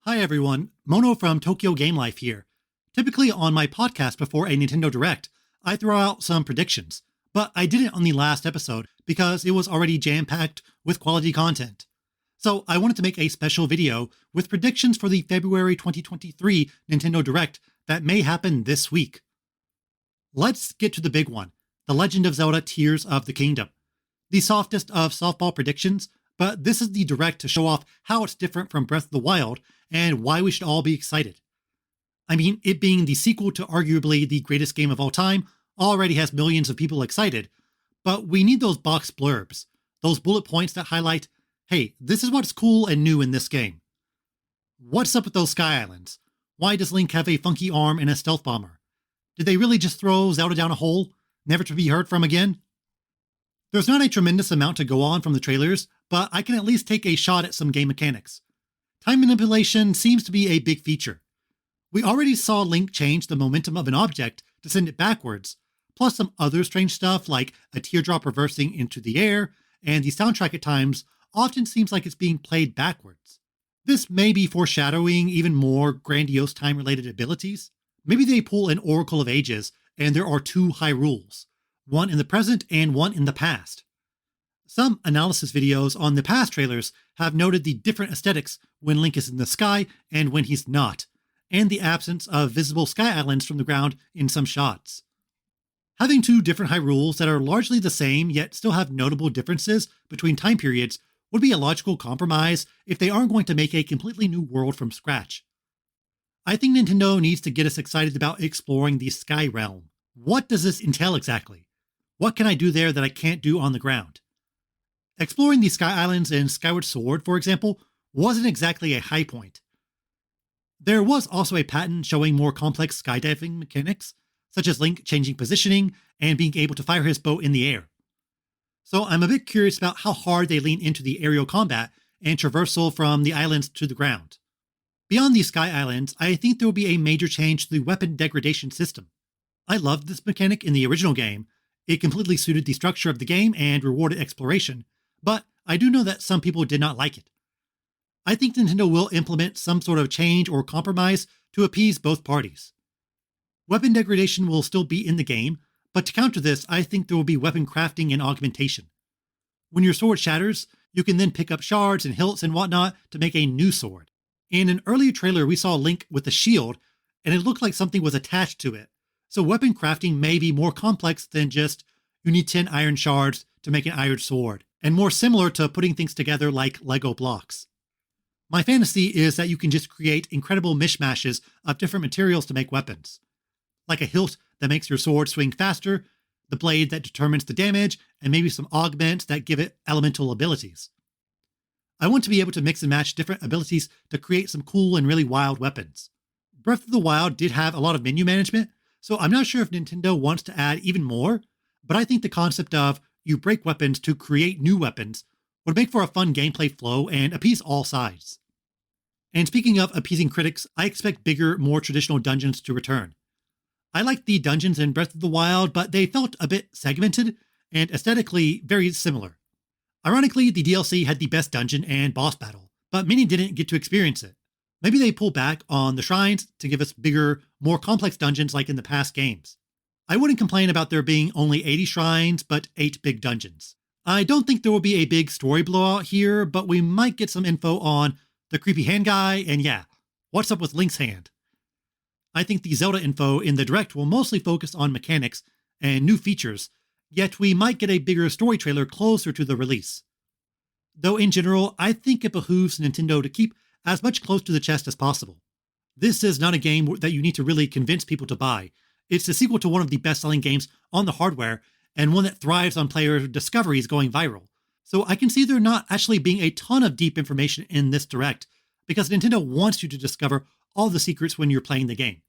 Hi everyone, Mono from Tokyo Game Life here. Typically on my podcast before a Nintendo Direct, I throw out some predictions, but I didn't on the last episode because it was already jam-packed with quality content. So I wanted to make a special video with predictions for the February 2023 Nintendo Direct that may happen this week. Let's get to the big one, The Legend of Zelda Tears of the Kingdom. The softest of softball predictions, but this is the Direct to show off how it's different from Breath of the Wild and why we should all be excited. I mean, it being the sequel to arguably the greatest game of all time already has millions of people excited, but we need those box blurbs, those bullet points that highlight, hey, this is what's cool and new in this game. What's up with those Sky Islands? Why does Link have a funky arm and a stealth bomber? Did they really just throw Zelda down a hole, never to be heard from again? There's not a tremendous amount to go on from the trailers, but I can at least take a shot at some game mechanics. Time manipulation seems to be a big feature. We already saw Link change the momentum of an object to send it backwards, plus some other strange stuff like a teardrop reversing into the air, and the soundtrack at times often seems like it's being played backwards. This may be foreshadowing even more grandiose time-related abilities. Maybe they pull an Oracle of Ages, and there are two Hyrules, one in the present and one in the past. Some analysis videos on the past trailers have noted the different aesthetics when Link is in the sky and when he's not, and the absence of visible sky islands from the ground in some shots. Having two different Hyrules that are largely the same yet still have notable differences between time periods would be a logical compromise if they aren't going to make a completely new world from scratch. I think Nintendo needs to get us excited about exploring the Sky Realm. What does this entail exactly? What can I do there that I can't do on the ground? Exploring the Sky Islands in Skyward Sword, for example, wasn't exactly a high point. There was also a patent showing more complex skydiving mechanics, such as Link changing positioning and being able to fire his bow in the air. So I'm a bit curious about how hard they lean into the aerial combat and traversal from the islands to the ground. Beyond the Sky Islands, I think there will be a major change to the weapon degradation system. I loved this mechanic in the original game. It completely suited the structure of the game and rewarded exploration, but I do know that some people did not like it. I think Nintendo will implement some sort of change or compromise to appease both parties. Weapon degradation will still be in the game, but to counter this, I think there will be weapon crafting and augmentation. When your sword shatters, you can then pick up shards and hilts and whatnot to make a new sword. In an earlier trailer, we saw Link with a shield, and it looked like something was attached to it. So weapon crafting may be more complex than just, you need 10 iron shards to make an iron sword, and more similar to putting things together like Lego blocks. My fantasy is that you can just create incredible mishmashes of different materials to make weapons. Like a hilt that makes your sword swing faster, the blade that determines the damage, and maybe some augments that give it elemental abilities. I want to be able to mix and match different abilities to create some cool and really wild weapons. Breath of the Wild did have a lot of menu management, so I'm not sure if Nintendo wants to add even more, but I think the concept of you break weapons to create new weapons would make for a fun gameplay flow and appease all sides. And speaking of appeasing critics, I expect bigger, more traditional dungeons to return. I liked the dungeons in Breath of the Wild, but they felt a bit segmented and aesthetically very similar. Ironically, the DLC had the best dungeon and boss battle, but many didn't get to experience it. Maybe they pull back on the shrines to give us bigger, more complex dungeons like in the past games. I wouldn't complain about there being only 80 shrines, but 8 big dungeons. I don't think there will be a big story blowout here, but we might get some info on the creepy hand guy, and yeah, what's up with Link's hand? I think the Zelda info in the Direct will mostly focus on mechanics and new features, yet we might get a bigger story trailer closer to the release. Though in general, I think it behooves Nintendo to keep as much close to the chest as possible. This is not a game that you need to really convince people to buy. It's the sequel to one of the best-selling games on the hardware, and one that thrives on player discoveries going viral. So I can see there not actually being a ton of deep information in this Direct, because Nintendo wants you to discover all the secrets when you're playing the game.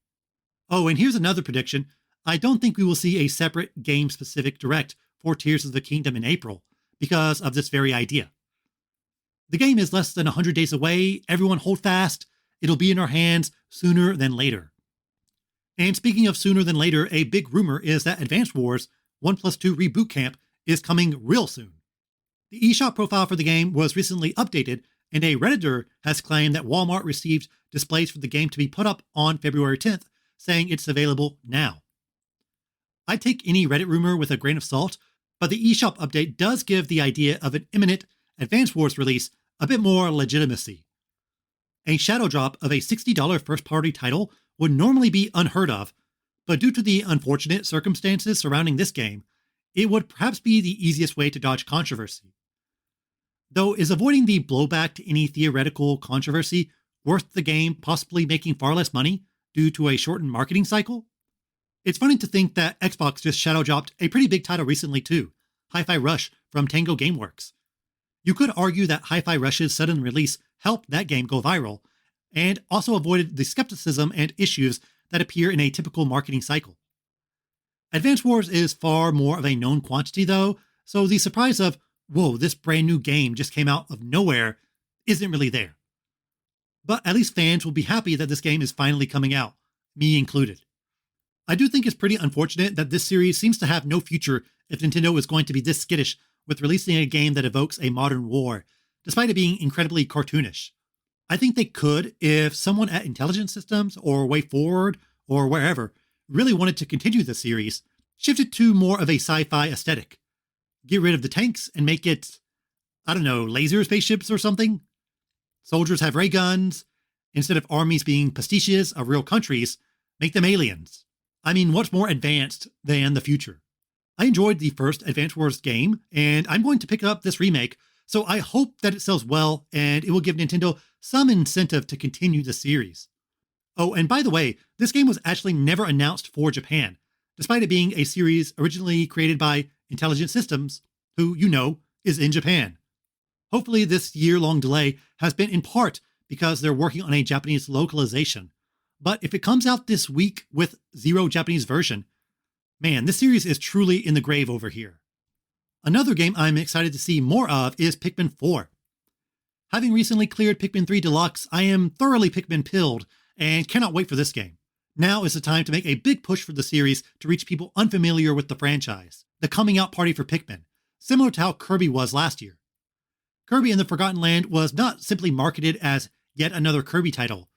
Oh, and here's another prediction. I don't think we will see a separate game-specific Direct for Tears of the Kingdom in April, because of this very idea. The game is less than 100 days away. Everyone hold fast. It'll be in our hands sooner than later. And speaking of sooner than later, a big rumor is that Advance Wars 1+2 Reboot Camp is coming real soon. The eShop profile for the game was recently updated, and a Redditor has claimed that Walmart received displays for the game to be put up on February 10th, saying it's available now. I take any Reddit rumor with a grain of salt, but the eShop update does give the idea of an imminent Advance Wars release a bit more legitimacy. A shadow drop of a $60 first-party title would normally be unheard of, but due to the unfortunate circumstances surrounding this game, it would perhaps be the easiest way to dodge controversy. Though, is avoiding the blowback to any theoretical controversy worth the game possibly making far less money due to a shortened marketing cycle? It's funny to think that Xbox just shadow dropped a pretty big title recently too, Hi-Fi Rush from Tango Gameworks. You could argue that Hi-Fi Rush's sudden release helped that game go viral, and also avoided the skepticism and issues that appear in a typical marketing cycle. Advance Wars is far more of a known quantity though, so the surprise of, whoa, this brand new game just came out of nowhere, isn't really there. But at least fans will be happy that this game is finally coming out, me included. I do think it's pretty unfortunate that this series seems to have no future if Nintendo is going to be this skittish with releasing a game that evokes a modern war, despite it being incredibly cartoonish. I think they could if someone at Intelligent Systems or WayForward or wherever really wanted to continue the series, shift it to more of a sci-fi aesthetic. Get rid of the tanks and make it, I don't know, laser spaceships or something? Soldiers have ray guns. Instead of armies being pastiches of real countries, make them aliens. I mean, what's more advanced than the future? I enjoyed the first Advance Wars game, and I'm going to pick up this remake, so I hope that it sells well and it will give Nintendo some incentive to continue the series. Oh, and by the way, this game was actually never announced for Japan, despite it being a series originally created by Intelligent Systems, who, you know, is in Japan. Hopefully this year-long delay has been in part because they're working on a Japanese localization. But if it comes out this week with zero Japanese version, man, this series is truly in the grave over here. Another game I'm excited to see more of is Pikmin 4. Having recently cleared Pikmin 3 Deluxe, I am thoroughly Pikmin-pilled and cannot wait for this game. Now is the time to make a big push for the series to reach people unfamiliar with the franchise, the coming out party for Pikmin, similar to how Kirby was last year. Kirby in the Forgotten Land was not simply marketed as yet another Kirby title,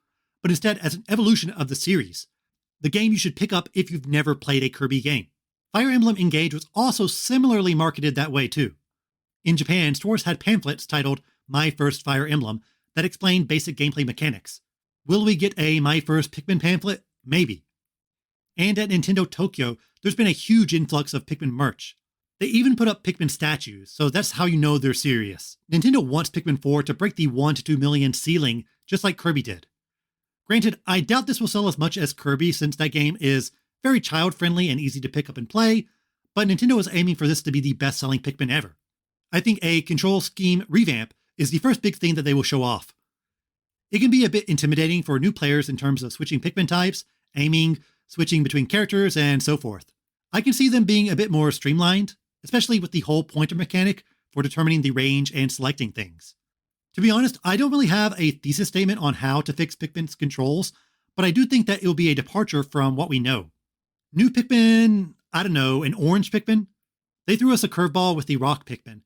but instead as an evolution of the series, the game you should pick up if you've never played a Kirby game. Fire Emblem Engage was also similarly marketed that way too. In Japan, stores had pamphlets titled My First Fire Emblem that explained basic gameplay mechanics. Will we get a My First Pikmin pamphlet? Maybe. And at Nintendo Tokyo, there's been a huge influx of Pikmin merch. They even put up Pikmin statues, so that's how you know they're serious. Nintendo wants Pikmin 4 to break the 1 to 2 million ceiling, just like Kirby did. Granted, I doubt this will sell as much as Kirby since that game is very child-friendly and easy to pick up and play, but Nintendo is aiming for this to be the best-selling Pikmin ever. I think a control scheme revamp is the first big thing that they will show off. It can be a bit intimidating for new players in terms of switching Pikmin types, aiming, switching between characters, and so forth. I can see them being a bit more streamlined, especially with the whole pointer mechanic for determining the range and selecting things. To be honest, I don't really have a thesis statement on how to fix Pikmin's controls, but I do think that it will be a departure from what we know. New Pikmin, I don't know, an orange Pikmin? They threw us a curveball with the rock Pikmin.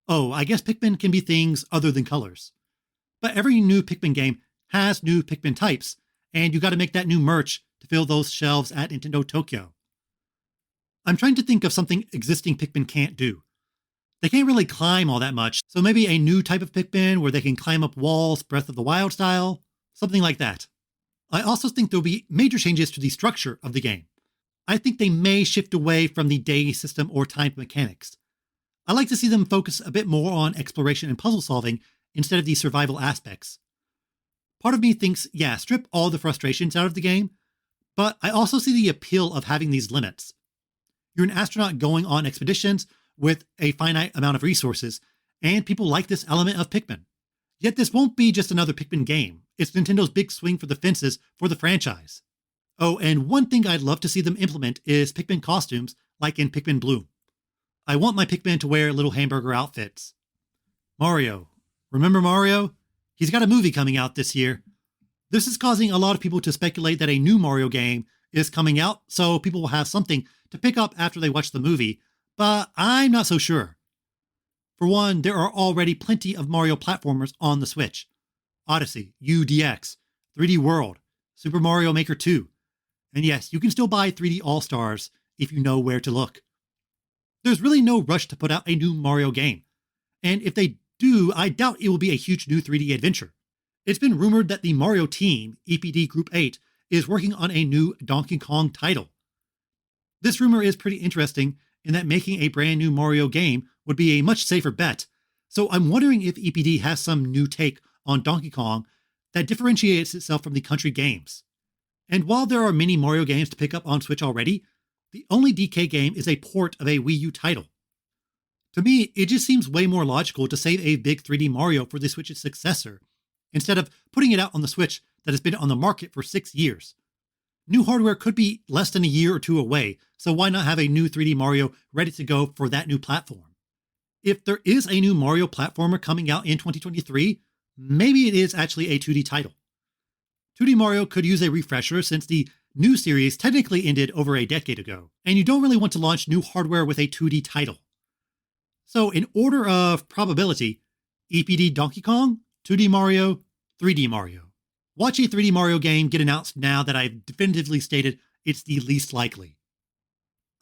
Oh, I guess Pikmin can be things other than colors. But every new Pikmin game has new Pikmin types, and you gotta make that new merch to fill those shelves at Nintendo Tokyo. I'm trying to think of something existing Pikmin can't do. They can't really climb all that much, so maybe a new type of Pikmin where they can climb up walls, Breath of the Wild style, something like that. I also think there'll be major changes to the structure of the game. I think they may shift away from the day system or timed mechanics. I like to see them focus a bit more on exploration and puzzle solving instead of the survival aspects. Part of me thinks, yeah, strip all the frustrations out of the game, but I also see the appeal of having these limits. You're an astronaut going on expeditions with a finite amount of resources, and people like this element of Pikmin. Yet this won't be just another Pikmin game. It's Nintendo's big swing for the fences for the franchise. Oh, and one thing I'd love to see them implement is Pikmin costumes, like in Pikmin Bloom. I want my Pikmin to wear little hamburger outfits. Mario. Remember Mario? He's got a movie coming out this year. This is causing a lot of people to speculate that a new Mario game is coming out, so people will have something to pick up after they watch the movie, but I'm not so sure. For one, there are already plenty of Mario platformers on the Switch. Odyssey, UDX, 3D World, Super Mario Maker 2. And yes, you can still buy 3D All-Stars if you know where to look. There's really no rush to put out a new Mario game. And if they do, I doubt it will be a huge new 3D adventure. It's been rumored that the Mario team, EPD Group 8, is working on a new Donkey Kong title. This rumor is pretty interesting in that making a brand new Mario game would be a much safer bet, so I'm wondering if EPD has some new take on Donkey Kong that differentiates itself from the country games. And while there are many Mario games to pick up on Switch already, the only DK game is a port of a Wii U title. To me, it just seems way more logical to save a big 3D Mario for the Switch's successor, instead of putting it out on the Switch that has been on the market for 6 years. New hardware could be less than a year or two away, so why not have a new 3D Mario ready to go for that new platform? If there is a new Mario platformer coming out in 2023, maybe it is actually a 2D title. 2D Mario could use a refresher since the new series technically ended over a decade ago, and you don't really want to launch new hardware with a 2D title. So in order of probability, EPD Donkey Kong, 2D Mario, 3D Mario. Watch a 3D Mario game get announced now that I've definitively stated it's the least likely.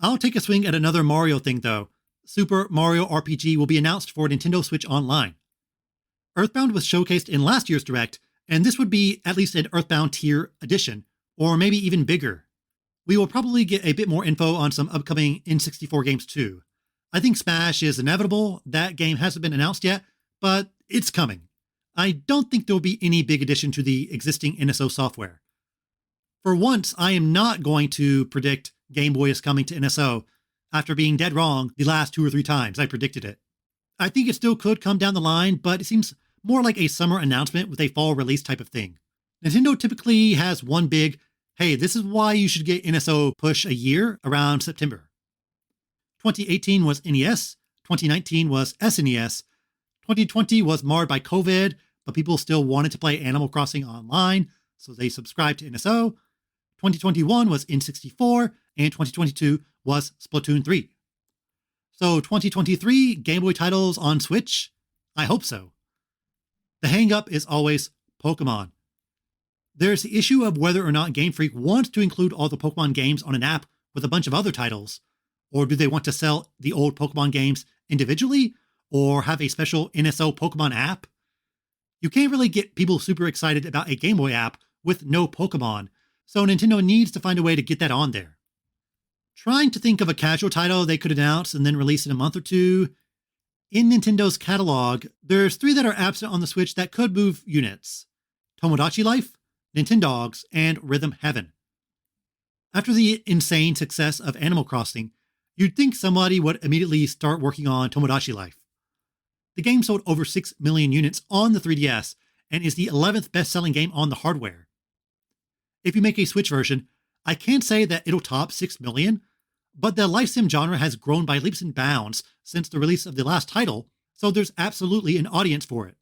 I'll take a swing at another Mario thing though. Super Mario RPG will be announced for Nintendo Switch Online. Earthbound was showcased in last year's Direct, and this would be at least an Earthbound tier edition, or maybe even bigger. We will probably get a bit more info on some upcoming N64 games too. I think Smash is inevitable. That game hasn't been announced yet, but it's coming. I don't think there will be any big addition to the existing NSO software. For once, I am not going to predict Game Boy is coming to NSO after being dead wrong the last 2 or 3 times I predicted it. I think it still could come down the line, but it seems more like a summer announcement with a fall release type of thing. Nintendo typically has one big, hey, this is why you should get NSO push a year around September. 2018 was NES, 2019 was SNES, 2020 was marred by COVID, but people still wanted to play Animal Crossing online, so they subscribed to NSO. 2021 was N64, and 2022 was Splatoon 3. So 2023 Game Boy titles on Switch? I hope so. The hang-up is always Pokemon. There's the issue of whether or not Game Freak wants to include all the Pokemon games on an app with a bunch of other titles, or do they want to sell the old Pokemon games individually, or have a special NSO Pokemon app? You can't really get people super excited about a Game Boy app with no Pokemon, so Nintendo needs to find a way to get that on there. Trying to think of a casual title they could announce and then release in a month or two. In Nintendo's catalog, there's 3 that are absent on the Switch that could move units: Tomodachi Life, Nintendogs, and Rhythm Heaven. After the insane success of Animal Crossing, you'd think somebody would immediately start working on Tomodachi Life. The game sold over 6 million units on the 3DS and is the 11th best-selling game on the hardware. If you make a Switch version, I can't say that it'll top 6 million, but the life sim genre has grown by leaps and bounds since the release of the last title, so there's absolutely an audience for it.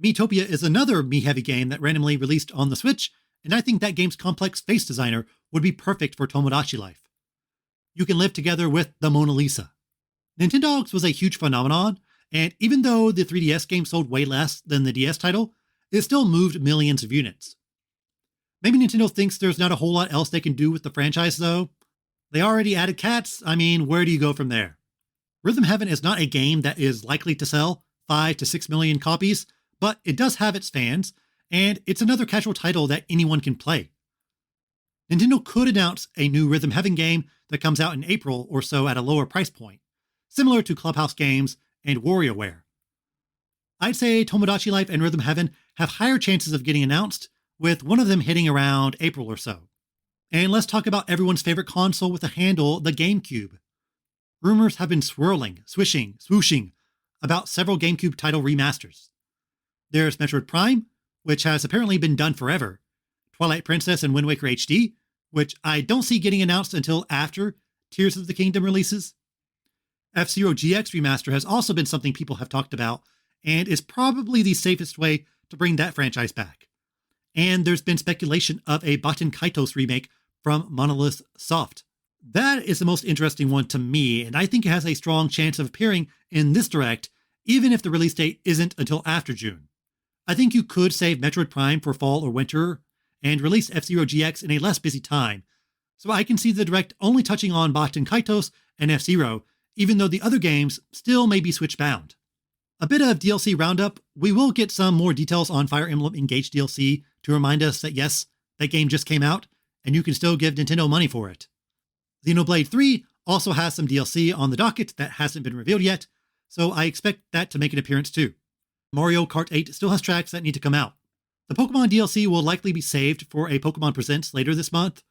Miitopia is another Mii-heavy game that randomly released on the Switch, and I think that game's complex face designer would be perfect for Tomodachi Life. You can live together with the Mona Lisa. Nintendogs was a huge phenomenon, and even though the 3DS game sold way less than the DS title, it still moved millions of units. Maybe Nintendo thinks there's not a whole lot else they can do with the franchise though. They already added cats, where do you go from there? Rhythm Heaven is not a game that is likely to sell 5 to 6 million copies, but it does have its fans, and it's another casual title that anyone can play. Nintendo could announce a new Rhythm Heaven game that comes out in April or so at a lower price point, similar to Clubhouse Games and WarioWare. I'd say Tomodachi Life and Rhythm Heaven have higher chances of getting announced, with one of them hitting around April or so. And let's talk about everyone's favorite console with a handle, the GameCube. Rumors have been swirling, swishing, swooshing about several GameCube title remasters. There's Metroid Prime, which has apparently been done forever, Twilight Princess and Wind Waker HD, which I don't see getting announced until after Tears of the Kingdom releases. F-Zero GX Remaster has also been something people have talked about, and is probably the safest way to bring that franchise back. And there's been speculation of a Baten Kaitos remake from Monolith Soft. That is the most interesting one to me, and I think it has a strong chance of appearing in this Direct even if the release date isn't until after June. I think you could save Metroid Prime for fall or winter and release F-Zero GX in a less busy time, so I can see the Direct only touching on Baten Kaitos and F-Zero, even though the other games still may be Switch-bound. A bit of DLC roundup, we will get some more details on Fire Emblem Engage DLC to remind us that yes, that game just came out, and you can still give Nintendo money for it. Xenoblade 3 also has some DLC on the docket that hasn't been revealed yet, so I expect that to make an appearance too. Mario Kart 8 still has tracks that need to come out. The Pokemon DLC will likely be saved for a Pokemon Presents later this month,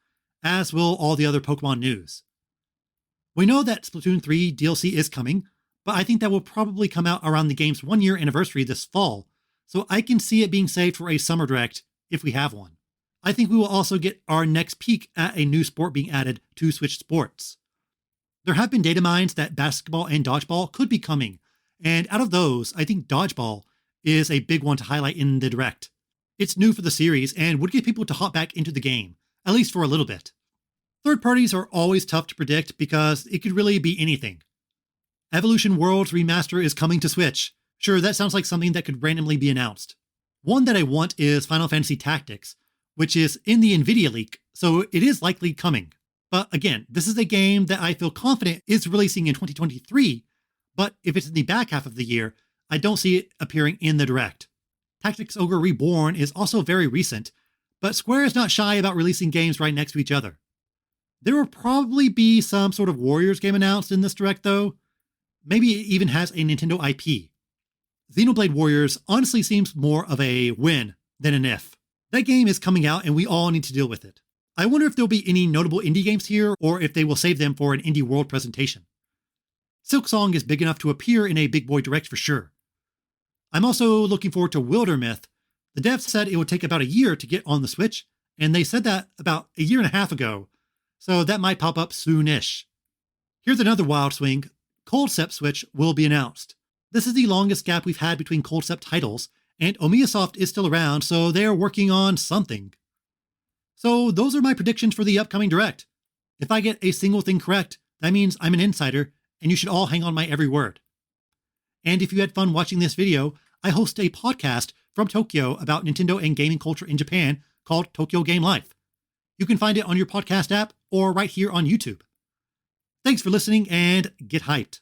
as will all the other Pokemon news. We know that Splatoon 3 DLC is coming, but I think that will probably come out around the game's 1-year anniversary this fall, so I can see it being saved for a Summer Direct if we have one. I think we will also get our next peek at a new sport being added to Switch Sports. There have been data mines that basketball and dodgeball could be coming, and out of those, I think dodgeball is a big one to highlight in the Direct. It's new for the series and would get people to hop back into the game, at least for a little bit. Third parties are always tough to predict because it could really be anything. Evolution Worlds Remaster is coming to Switch. Sure, that sounds like something that could randomly be announced. One that I want is Final Fantasy Tactics, which is in the Nvidia leak, so it is likely coming. But again, this is a game that I feel confident is releasing in 2023, but if it's in the back half of the year, I don't see it appearing in the Direct. Tactics Ogre Reborn is also very recent, but Square is not shy about releasing games right next to each other. There will probably be some sort of Warriors game announced in this Direct though. Maybe it even has a Nintendo IP. Xenoblade Warriors honestly seems more of a when than an if. That game is coming out and we all need to deal with it. I wonder if there'll be any notable indie games here or if they will save them for an Indie World presentation. Silksong is big enough to appear in a Big Boy Direct for sure. I'm also looking forward to Wildermyth. The devs said it would take about a year to get on the Switch, and they said that about a year and a half ago, so that might pop up soonish. Here's another wild swing. Cold Step Switch will be announced. This is the longest gap we've had between Cold Step titles, and Omiyasoft is still around, so they are working on something. So those are my predictions for the upcoming Direct. If I get a single thing correct, that means I'm an insider, and you should all hang on my every word. And if you had fun watching this video, I host a podcast from Tokyo about Nintendo and gaming culture in Japan called Tokyo Game Life. You can find it on your podcast app or right here on YouTube. Thanks for listening and get hyped.